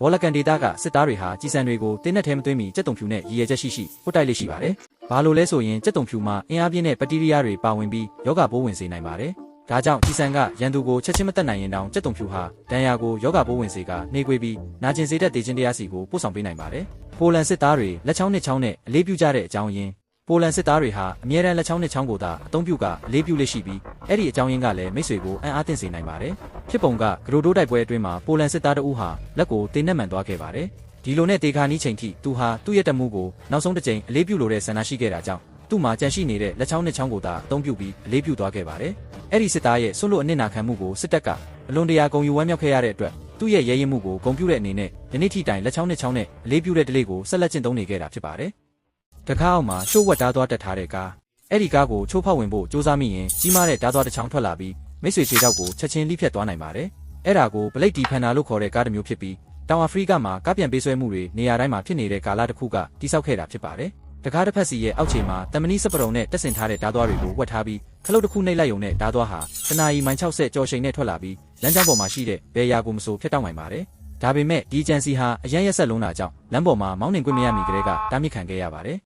ဘောလကန်ဒေတာကစစ်သားတွေဟာကြီးစံတွေကိုတင်းနဲ့ထဲမသွင်းမီကြက်တုံဖြူနဲ့ရည်ရွယ်ချက်ရှိပုတ်တိုက်လေးရှိပါတယ်။ဘာလို့လဲဆိုရင်ကြက်တုံဖြူမှာအင်အားပြင်းတဲ့ဘက်တီးရီးယားတွေပါဝင်ပြီးယောဂပိုးဝင်စေနိုင်ပါတယ်။ဒါကြောင့်ကြီးစံကရန်သူကိုချက်ချင်းမတက်နိုင်ရင်တောင်ကြက်တုံဖြူဟာဒဏ်ရာကိုယောဂပိုးဝင်စေကနှေးကွေးပြီးနာကျင်စေတဲ့ဒေချင်းတရားစီကိုပို့ဆောင်ပေးနိုင်ပါတယ်။ပိုလန်စစ်သားတွေလက်ချောင်းနှစ်ချောင်းနဲ့အလေးပြုကြတဲ့အကြောင်းရင်းပိုလန်စစ်သားတွေဟာအမြဲတမ်းလက်ချောင်းနှစ်ချောင်းကိုသာအသုံးပြုကအလေးပြုလေးရှိပြီးအဲ့ဒီအကြောင်းရင်းကလည်းမိတ်ဆွေကိုအံ့အားသင့်စေနိုင်ပါတယ်။ဖြစ်ပုံကဂရိုတိုးတိုက်ပွဲအတွင်းမှာပိုလန်စစ်သားတအုပ်ဟာလက်ကိုတေးနှက်မှန်သွားခဲ့ပါတယ်။ဒီလိုနဲ့တေခါနီးချိန်ထိသူဟာသူ့ရဲ့တပ်မှုကိုနောက်ဆုံးတစ်ကြိမ်အလေးပြုလိုတဲ့ဆန္ဒရှိခဲ့တာကြောင့်သူ့မှာကြံရှိနေတဲ့လက်ချောင်းနှစ်ချောင်းကိုသာအသုံးပြုပြီးအလေးပြုသွားခဲ့ပါတယ်။အဲ့ဒီစစ်သားရဲ့ဆွလို့အနစ်နာခံမှုကိုစစ်တပ်ကအလွန်တရာဂုဏ်ယူဝမ်းမြောက်ခဲ့ရတဲ့အတွက်သူ့ရဲ့ရဲရင်မှုကိုဂုဏ်ပြုတဲ့အနေနဲ့ယနေ့ထိတိုင်လက်ချောင်းနှစ်ချောင်းနဲ့အလေးပြုတဲ့ဒလေးကိုဆက်လက်ကျင့်သုံးနေခဲ့တာဖြစ်ပါတယ်။တကားအောက်မှာရှို့ဝက်ဓားသွားတက်ထားတဲ့ကားအဲ့ဒီကားကိုချိုးဖောက်ဝင်ဖို့စူးစမ်းမိရင်ကြီးမားတဲ့ဓားသွားတစ်ချောင်းထွက်လာပြီးမိတ်ဆွေခြေထောက်ကိုချက်ချင်းလိဖြတ်သွားနိုင်ပါတယ်။အဲ့ဒါကိုဘလိတ်ဒီဖန်နာလို့ခေါ်တဲ့ကားတစ်မျိုးဖြစ်ပြီးတောင်အာဖရိကမှာကားပြန်ပေးဆွဲမှုတွေနေရာတိုင်းမှာဖြစ်နေတဲ့ကာလတစ်ခုကတိစောက်ခဲ့တာဖြစ်ပါတယ်။တကားတစ်ဖက်စီရဲ့အောက်ခြေမှာတမနီးစပရုံနဲ့တက်ဆင်ထားတဲ့ဓားသွားတွေကိုဝက်ထားပြီးခလုတ်တစ်ခုနှိပ်လိုက်ုံနဲ့ဓားသွားဟာတနာရီမိုင်60ကျော်ချိန်နဲ့ထွက်လာပြီးလမ်းကြောင်းပေါ်မှာရှိတဲ့ဘယ်ရာကိုမဆိုဖျက်တောက်နိုင်ပါတယ်။ဒါပေမဲ့ဒီဂျန်စီဟာအရန်ရက်ဆက်လုံးတာကြောင့်လမ်းပေါ်မှာမောင်းနှင်ခွင့်မရမီကလေးကတားမြစ်ခံခဲ့ရပါတယ်